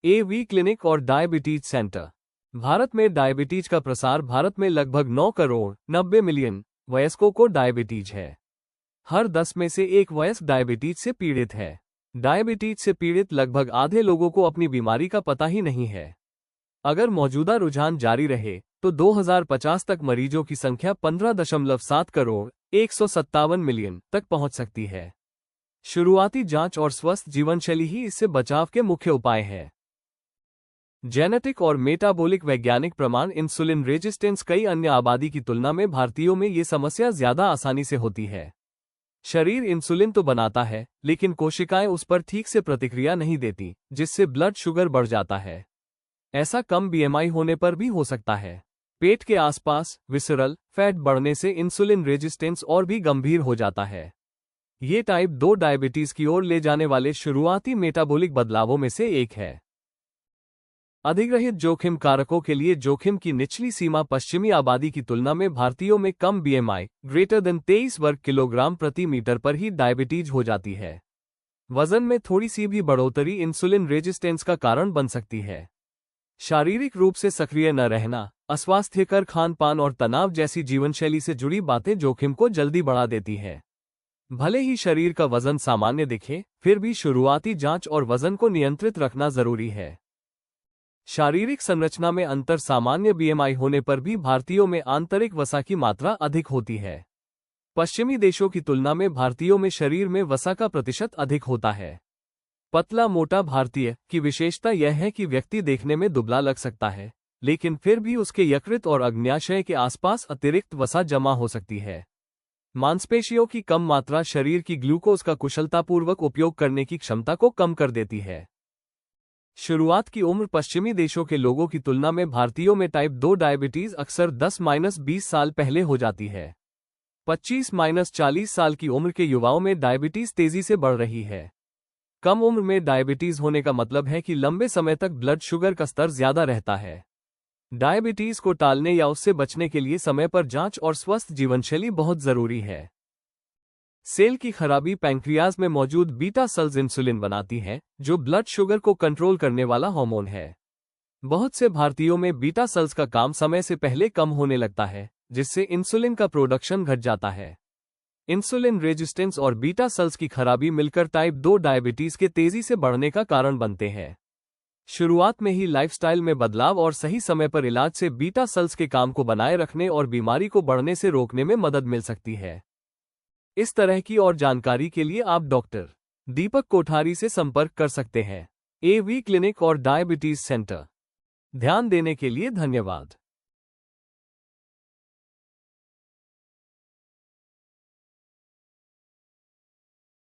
AV clinic और diabetes centre. Bharat में diabetes का प्रसार। भारत में लगभग 9 करोड़ 90 मिलियन वयस्कों को डायबिटीज है। हर 10 में से एक वयस्क डायबिटीज से पीड़ित है। डायबिटीज से पीड़ित लगभग आधे लोगों को अपनी बीमारी का पता ही नहीं है। अगर मौजूदा रुझान जारी रहे तो 2050 तक मरीजों की संख्या 15.7 करोड़ 157 मिलियन तक पहुंच सकती है। शुरुआती जांच और स्वस्थ जीवनशैली ही इससे बचाव के मुख्य उपाय हैं। जेनेटिक और मेटाबॉलिक वैज्ञानिक प्रमाण। Insulin resistance. कई अन्य आबादी की तुलना में भारतीयों में ये समस्या ज्यादा आसानी से होती है। शरीर इंसुलिन तो बनाता है, लेकिन कोशिकाएं उस पर ठीक से प्रतिक्रिया नहीं देती, जिससे ब्लड शुगर बढ़ जाता है। ऐसा कम BMI होने पर भी हो सकता है। पेट के आसपास विसरल फैट बढ़ने से इंसुलिन रेजिस्टेंस और भी गंभीर हो जाता है। ये टाइप 2 डायबिटीज की ओर ले जाने वाले शुरुआती मेटाबॉलिक बदलावों में से एक है। अधिग्रहित जोखिम कारकों के लिए जोखिम की निचली सीमा। पश्चिमी आबादी की तुलना में भारतीयों में कम BMI ग्रेटर देन 23 वर्ग किलोग्राम प्रति मीटर पर ही डायबिटीज हो जाती है। वजन में थोड़ी सी भी बढ़ोतरी इंसुलिन रेजिस्टेंस का कारण बन सकती है। शारीरिक रूप से सक्रिय न रहना, अस्वास्थ्यकर खान पान और तनाव जैसी जीवनशैली से जुड़ी बातें जोखिम को जल्दी बढ़ा देती है। भले ही शरीर का वजन सामान्य दिखे, फिर भी शुरुआती जांच और वजन को नियंत्रित रखना जरूरी है। शारीरिक संरचना में अंतर। सामान्य BMI होने पर भी भारतीयों में आंतरिक वसा की मात्रा अधिक होती है। पश्चिमी देशों की तुलना में भारतीयों में शरीर में वसा का प्रतिशत अधिक होता है। पतला मोटा भारतीय की विशेषता यह है कि व्यक्ति देखने में दुबला लग सकता है, लेकिन फिर भी उसके यकृत और अग्न्याशय के आसपास अतिरिक्त वसा जमा हो सकती है। मांसपेशियों की कम मात्रा शरीर की ग्लूकोज का कुशलतापूर्वक उपयोग करने की क्षमता को कम कर देती है। शुरुआत की उम्र। पश्चिमी देशों के लोगों की तुलना में भारतीयों में टाइप 2 डायबिटीज अक्सर 10-20 साल पहले हो जाती है। 25-40 साल की उम्र के युवाओं में डायबिटीज तेजी से बढ़ रही है। कम उम्र में डायबिटीज होने का मतलब है कि लंबे समय तक ब्लड शुगर का स्तर ज्यादा रहता है। डायबिटीज को टालने या उससे बचने के लिए समय पर जांच और स्वस्थ जीवनशैली बहुत जरूरी है। सेल की खराबी। पैंक्रियाज में मौजूद बीटा सेल्स इंसुलिन बनाती हैं, जो ब्लड शुगर को कंट्रोल करने वाला हार्मोन है। बहुत से भारतीयों में बीटा सेल्स का काम समय से पहले कम होने लगता है, जिससे इंसुलिन का प्रोडक्शन घट जाता है। इंसुलिन रेजिस्टेंस और बीटा सेल्स की खराबी मिलकर टाइप 2 डायबिटीज के तेजी से बढ़ने का कारण बनते हैं। शुरुआत में ही लाइफस्टाइल में बदलाव और सही समय पर इलाज से बीटा सेल्स के काम को बनाए रखने और बीमारी को बढ़ने से रोकने में मदद मिल सकती है। इस तरह की और जानकारी के लिए आप डॉक्टर दीपक कोठारी से संपर्क कर सकते हैं। AV क्लिनिक और डायबिटीज सेंटर। ध्यान देने के लिए धन्यवाद।